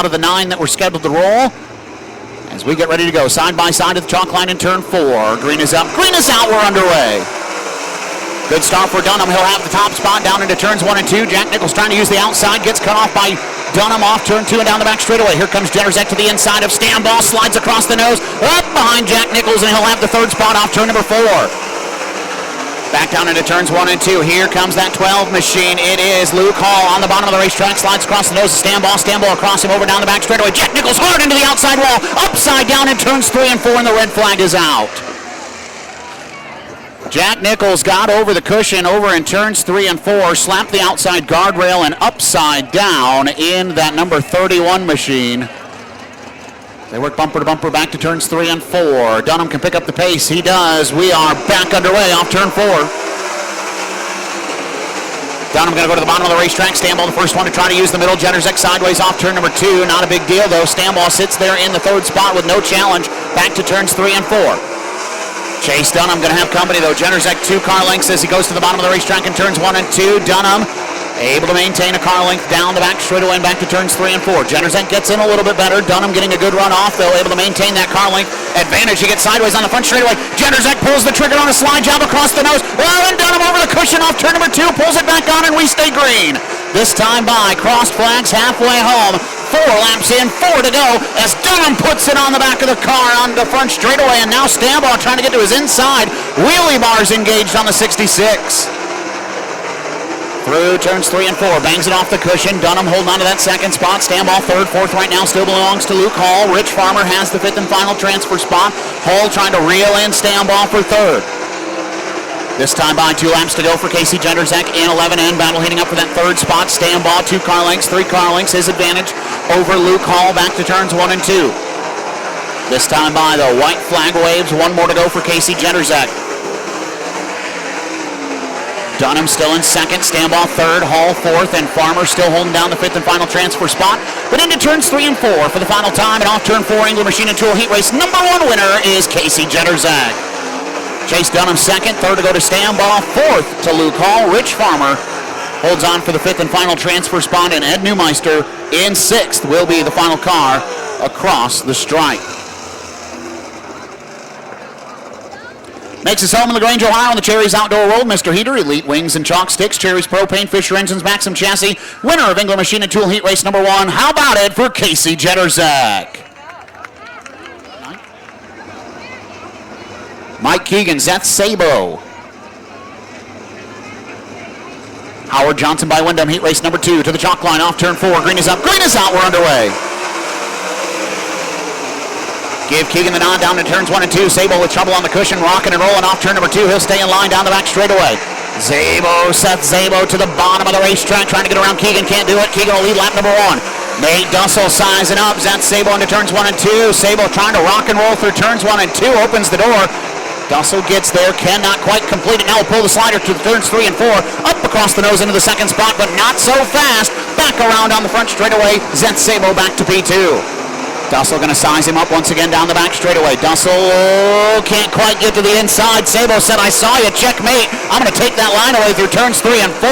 out of the 9 that were scheduled to roll. As we get ready to go side by side at the chalk line in turn 4. Green is up, green is out, we're underway. Good start for Dunham. He'll have the top spot down into turns 1 and 2. Jack Nichols trying to use the outside, gets cut off by Dunham off turn 2 and down the back straightaway. Here comes Jennerzek to the inside of Stambaugh, slides across the nose, up behind Jack Nichols, and he'll have the 3rd spot off turn number 4. Back down into turns 1 and 2. Here comes that 12 machine. It is Luke Hall on the bottom of the racetrack, slides across the nose of Stambaugh. Stambaugh across him over down the back straightaway. Jack Nichols hard into the outside wall, upside down in turns 3 and 4, and the red flag is out. Jack Nichols got over the cushion over in turns 3 and 4, slapped the outside guardrail and upside down in that number 31 machine. They work bumper to bumper back to turns 3 and 4. Dunham can pick up the pace. He does. We are back underway off turn 4. Dunham going to go to the bottom of the racetrack. Stambaugh the first one to try to use the middle. Jennerzek sideways off turn number 2. Not a big deal though. Stambaugh sits there in the 3rd spot with no challenge. Back to turns 3 and 4. Chase Dunham going to have company though. Jennerzek 2 car lengths as he goes to the bottom of the racetrack in turns 1 and 2. Dunham able to maintain a car length down the back straightaway and back to turns 3 and 4. Jennerzek gets in a little bit better. Dunham getting a good run off though, able to maintain that car length advantage. He gets sideways on the front straightaway. Jennerzek pulls the trigger on a slide job across the nose. Well, and Dunham over the cushion off turn number 2, pulls it back on, and we stay green. This time by crossed flags halfway home. 4 laps in, 4 to go as Dunham puts it on the back of the car on the front straightaway, and now Stambaugh trying to get to his inside. Wheelie bars engaged on the 66. Through turns 3 and 4, bangs it off the cushion. Dunham holding on to that 2nd spot. Stambaugh 3rd, 4th right now still belongs to Luke Hall. Rich Farmer has the 5th and final transfer spot. Hall trying to reel in Stambaugh for 3rd. This time by 2 laps to go for Casey Jennerzek in 11N. Battle heating up for that 3rd spot. Stambaugh 2 car lengths, 3 car lengths. His advantage over Luke Hall back to turns 1 and 2. This time by the white flag waves. 1 more to go for Casey Jennerzek. Dunham still in 2nd, Stambaugh 3rd, Hall 4th, and Farmer still holding down the 5th and final transfer spot. But into turns 3 and 4 for the final time, and off turn 4, England Machine and Tool Heat Race number 1 winner is Casey Jennerzek. Chase Dunham 2nd, 3rd to go to Stambaugh, 4th to Luke Hall. Rich Farmer holds on for the 5th and final transfer spot, and Ed Newmeister in 6th will be the final car across the stripe. Makes his home in LaGrange, Ohio, in the Cherries Outdoor World. Mr. Heater, Elite Wings and Chalk Sticks, Cherries Propane, Fisher Engines, Maxim Chassis, winner of England Machine and Tool Heat Race number 1. How about it for Casey Jennerzek? Mike Keegan, Seth Sabo. Howard Johnson by Wyndham, Heat Race number 2 to the chalk line off turn 4. Green is up, green is out, we're underway. Give Keegan the nod down to turns 1 and 2. Sabo with trouble on the cushion, rocking and rolling off turn number 2. He'll stay in line down the back straightaway. Seth Sabo to the bottom of the racetrack, trying to get around Keegan, can't do it. Keegan will lead lap number 1. Nate Dussel sizing up, Seth Sabo into turns 1 and 2. Sabo trying to rock and roll through turns 1 and 2, opens the door. Dussel gets there, cannot quite complete it. Now will pull the slider to turns 3 and 4, up across the nose into the 2nd spot, but not so fast. Back around on the front straightaway, Seth Sabo back to P2. Dussel going to size him up once again down the back straightaway. Dussel can't quite get to the inside. Sabo said, I saw you, checkmate. I'm going to take that line away through turns 3 and 4.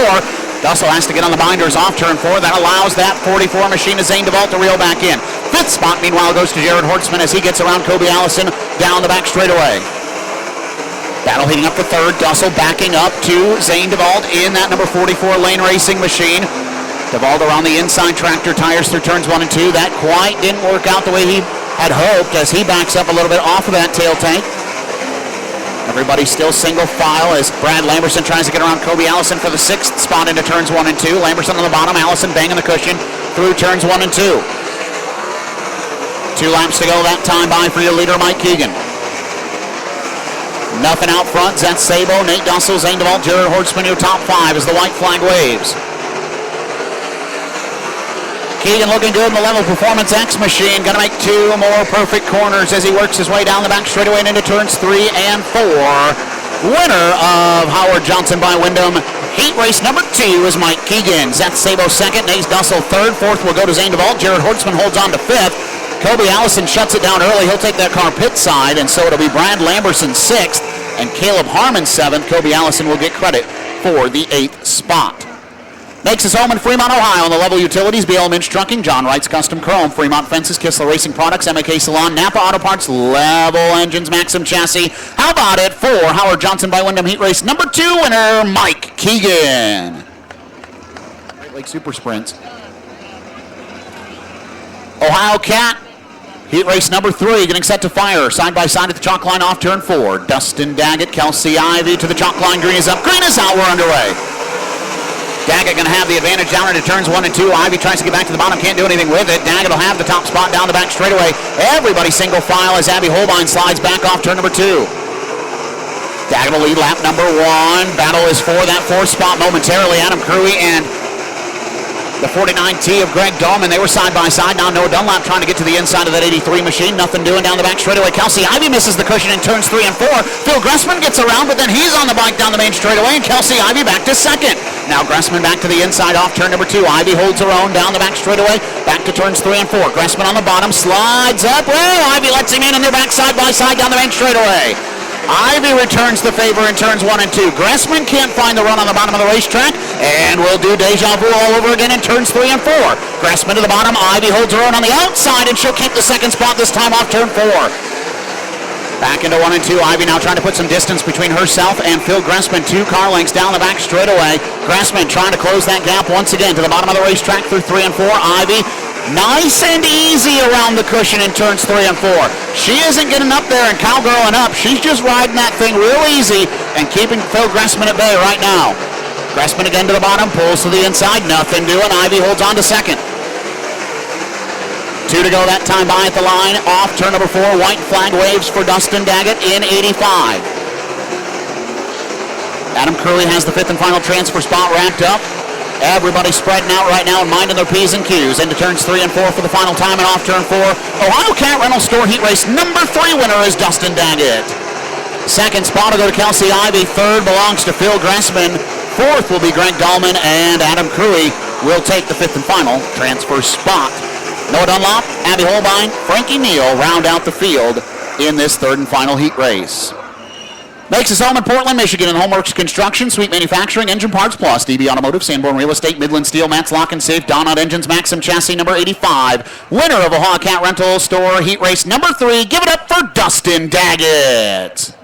Dussel has to get on the binders off turn 4. That allows that 44 machine of Zane DeVault to reel back in. 5th spot, meanwhile, goes to Jared Hortzman as he gets around Kobe Allison down the back straightaway. Battle heating up for 3rd. Dussel backing up to Zane DeVault in that number 44 lane racing machine. DeVault around the inside tractor tires through turns 1 and 2. That quite didn't work out the way he had hoped as he backs up a little bit off of that tail tank. Everybody still single file as Brad Lamberson tries to get around Kobe Allison for the 6th spot into turns 1 and 2. Lamberson on the bottom, Allison banging the cushion through turns 1 and 2. 2 laps to go that time by for your leader, Mike Keegan. Nothing out front. Seth Sabo, Nate Dussel, Zane DeVault, Jared Hortzman, your top 5 as the white flag waves. Keegan looking good in the Level Performance X machine. Going to make 2 more perfect corners as he works his way down the back straightaway and into turns 3 and 4. Winner of Howard Johnson by Wyndham. Heat race number 2 is Mike Keegan. Seth Sabo 2nd, Nate Dussel 3rd. 4th will go to Zane DeVault. Jared Hortzman holds on to 5th. Kobe Allison shuts it down early. He'll take that car pit side, and so it'll be Brad Lamberson 6th and Caleb Harmon 7th. Kobe Allison will get credit for the 8th spot. Makes his home in Fremont, Ohio on the Level Utilities, BL Minch Trucking, John Wright's Custom Chrome, Fremont Fences, Kistler Racing Products, MAK Salon, Napa Auto Parts, Level Engines, Maxim Chassis. How about it for Howard Johnson by Wyndham Heat Race number 2 winner, Mike Keegan. Great Lake Super Sprints. OhioCAT, Heat Race number 3, getting set to fire. Side by side at the chalk line off turn 4. Dustin Daggett, Kelsey Ivy to the chalk line. Green is up, green is out, we're underway. Daggett going to have the advantage down into turns 1 and 2. Ivy tries to get back to the bottom, can't do anything with it. Daggett will have the top spot down the back straightaway. Everybody single file as Abby Holbein slides back off turn number 2. Daggett will lead lap number 1. Battle is for that 4th spot momentarily. Adam Cruey and the 49T of Greg Dahlman, they were side by side. Now Noah Dunlap trying to get to the inside of that 83 machine. Nothing doing down the back straightaway. Kelsey Ivy misses the cushion in turns 3 and 4. Phil Gressman gets around, but then he's on the bike down the main straightaway, and Kelsey Ivy back to second. Now Gressman back to the inside off turn number 2. Ivy holds her own down the back straightaway. Back to turns 3 and 4. Gressman on the bottom, slides up. Well, Ivy lets him in, and they're back side by side down the main straightaway. Ivy returns the favor in turns 1 and 2. Gressman can't find the run on the bottom of the racetrack, and we'll do deja vu all over again in turns 3 and 4. Gressman to the bottom. Ivy holds her own on the outside, and she'll keep the second spot this time off turn 4. Back into 1 and 2. Ivy now trying to put some distance between herself and Phil Gressman. 2 car lengths down the back straightaway. Gressman trying to close that gap once again to the bottom of the racetrack through 3 and 4. Ivy nice and easy around the cushion in turns 3 and 4. She isn't getting up there and cowgirling up. She's just riding that thing real easy and keeping Phil Gressman at bay right now. Gressman again to the bottom, pulls to the inside, nothing doing. Ivy holds on to second. 2 to go that time by at the line. Off turn number 4, white flag waves for Dustin Daggett in 85. Adam Curley has the 5th and final transfer spot racked up. Everybody spreading out right now and minding their P's and Q's. Into turns 3 and 4 for the final time, and off turn 4. OhioCAT Rental Store Heat Race number 3 winner is Dustin Daggett. Second spot will go to Kelsey Ivy. Third belongs to Phil Gressman. Fourth will be Greg Dahlman, and Adam Cruey will take the 5th and final transfer spot. Noah Dunlop, Abby Holbein, Frankie Neal round out the field in this 3rd and final heat race. Makes his home in Portland, Michigan, in Homeworks Construction, Sweet Manufacturing, Engine Parts Plus, DB Automotive, Sanborn Real Estate, Midland Steel, Matt's Lock and Safe, Donut Engines, Maxim Chassis number 85. Winner of OhioCAT Rental Store Heat Race number 3. Give it up for Dustin Daggett.